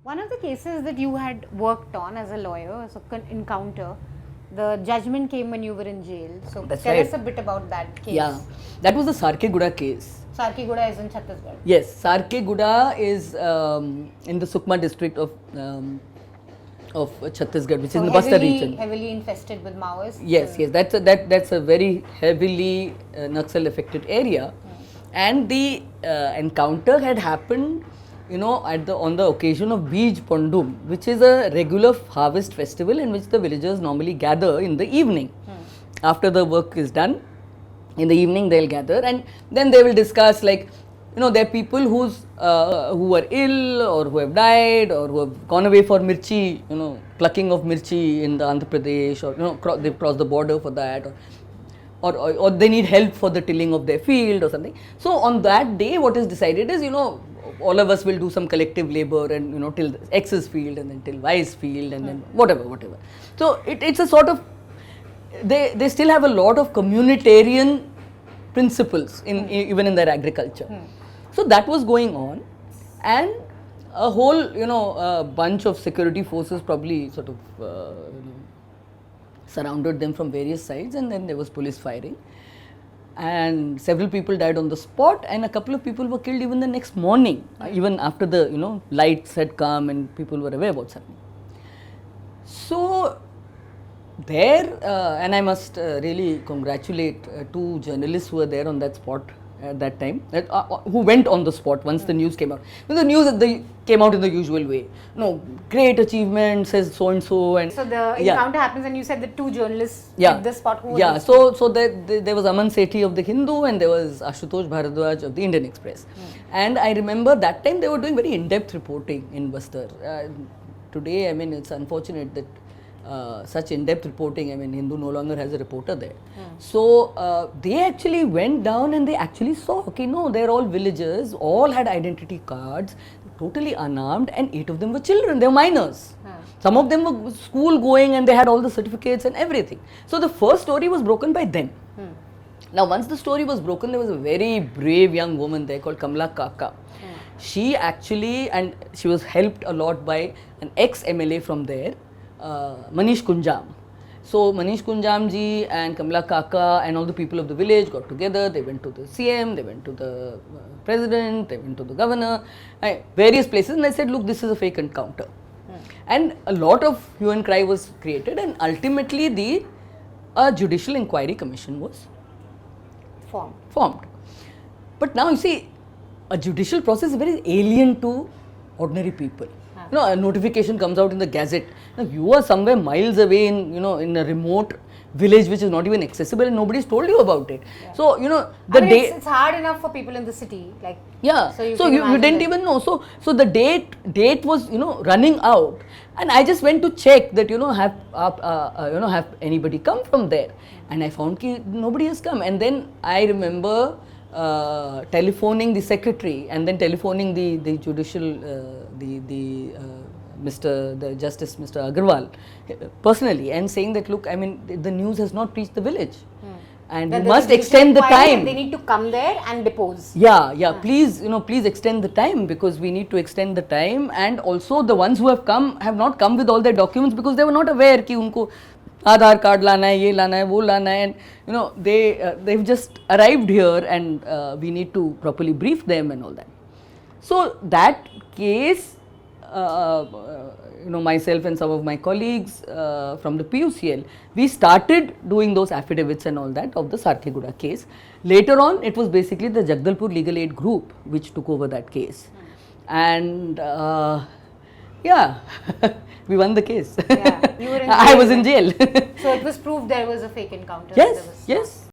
One of the cases that you had worked on as a lawyer, so encounter, the judgment came when you were in jail. So tell us a bit about that case. Yeah, that was the Sarkeguda case. Sarkeguda is in Chhattisgarh. Yes, Sarkeguda is in the Sukma district of Chhattisgarh, which is in the Bastar region. Heavily infested with Maoists. Yes, yes, that's a very heavily Naxal affected area, and the encounter had happened, on the occasion of Bijapur, which is a regular harvest festival in which the villagers normally gather in the evening. After the work is done, in the evening they'll gather, and then they will discuss, like, there are people who are ill or who have died or who have gone away for mirchi, plucking of mirchi in the Andhra Pradesh, or they've crossed the border for that, or they need help for the tilling of their field or something. So on that day, what is decided is, all of us will do some collective labor and till X's field and then till Y's field and then whatever. So it's a sort of, they still have a lot of communitarian principles even in their agriculture. So that was going on, and a whole bunch of security forces probably sort of surrounded them from various sides, and then there was police firing, and several people died on the spot, and a couple of people were killed even the next morning, even after the lights had come and people were aware what's happening. So there, and I must really congratulate two journalists who were there on that spot at that time, who went on the spot once the news came out. The news came out in the usual way. Great achievement, says so and so. And so the encounter happens, and you said the two journalists at the spot. Who were so there was Aman Sethi of the Hindu, and there was Sudha Bharadwaj of the Indian Express. And I remember that time they were doing very in-depth reporting in Bastar. Today, I mean, it's unfortunate that such in-depth reporting, I mean, Hindu no longer has a reporter there. So they actually went down and they actually saw, they're all villagers, all had identity cards, totally unarmed, and 8 of them were children, they were minors. Some of them were school going and they had all the certificates and everything. So the first story was broken by them. Now once the story was broken, there was a very brave young woman there called Kamla Kaka. She actually, and she was helped a lot by an ex-MLA from there, Manisha Kunjam. So Manish Kunjam ji and Kamla Kaka and all the people of the village got together. They went to the CM, they went to the president, they went to the governor, various places, and they said, look, this is a fake encounter. And a lot of hue and cry was created, and ultimately the judicial inquiry commission was formed. But now you see, a judicial process is very alien to ordinary people. A notification comes out in the Gazette. Now you are somewhere miles away in a remote village which is not even accessible, and nobody's told you about it. So it's hard enough for people in the city, like so you didn't even know. So the date was running out, and I just went to check that have anybody come from there, and I found that nobody has come. And then I remember telephoning the secretary and then telephoning the judicial the Justice Mr. Agarwal personally, and saying that, look, I mean, the news has not reached the village, and we must extend the time. They need to come there and depose. Please, please extend the time, because we need to extend the time. And also the ones who have come have not come with all their documents, because they were not aware कि उनको Aadhaar card लाना है, ये लाना है, वो लाना है, and they've just arrived here, and we need to properly brief them and all that. So that case, myself and some of my colleagues from the PUCL, we started doing those affidavits and all that of the Sarkeguda case. Later on, it was basically the Jagdalpur Legal Aid Group which took over that case, and we won the case. You were in jail. I was in jail. So it was proved there was a fake encounter. Yes.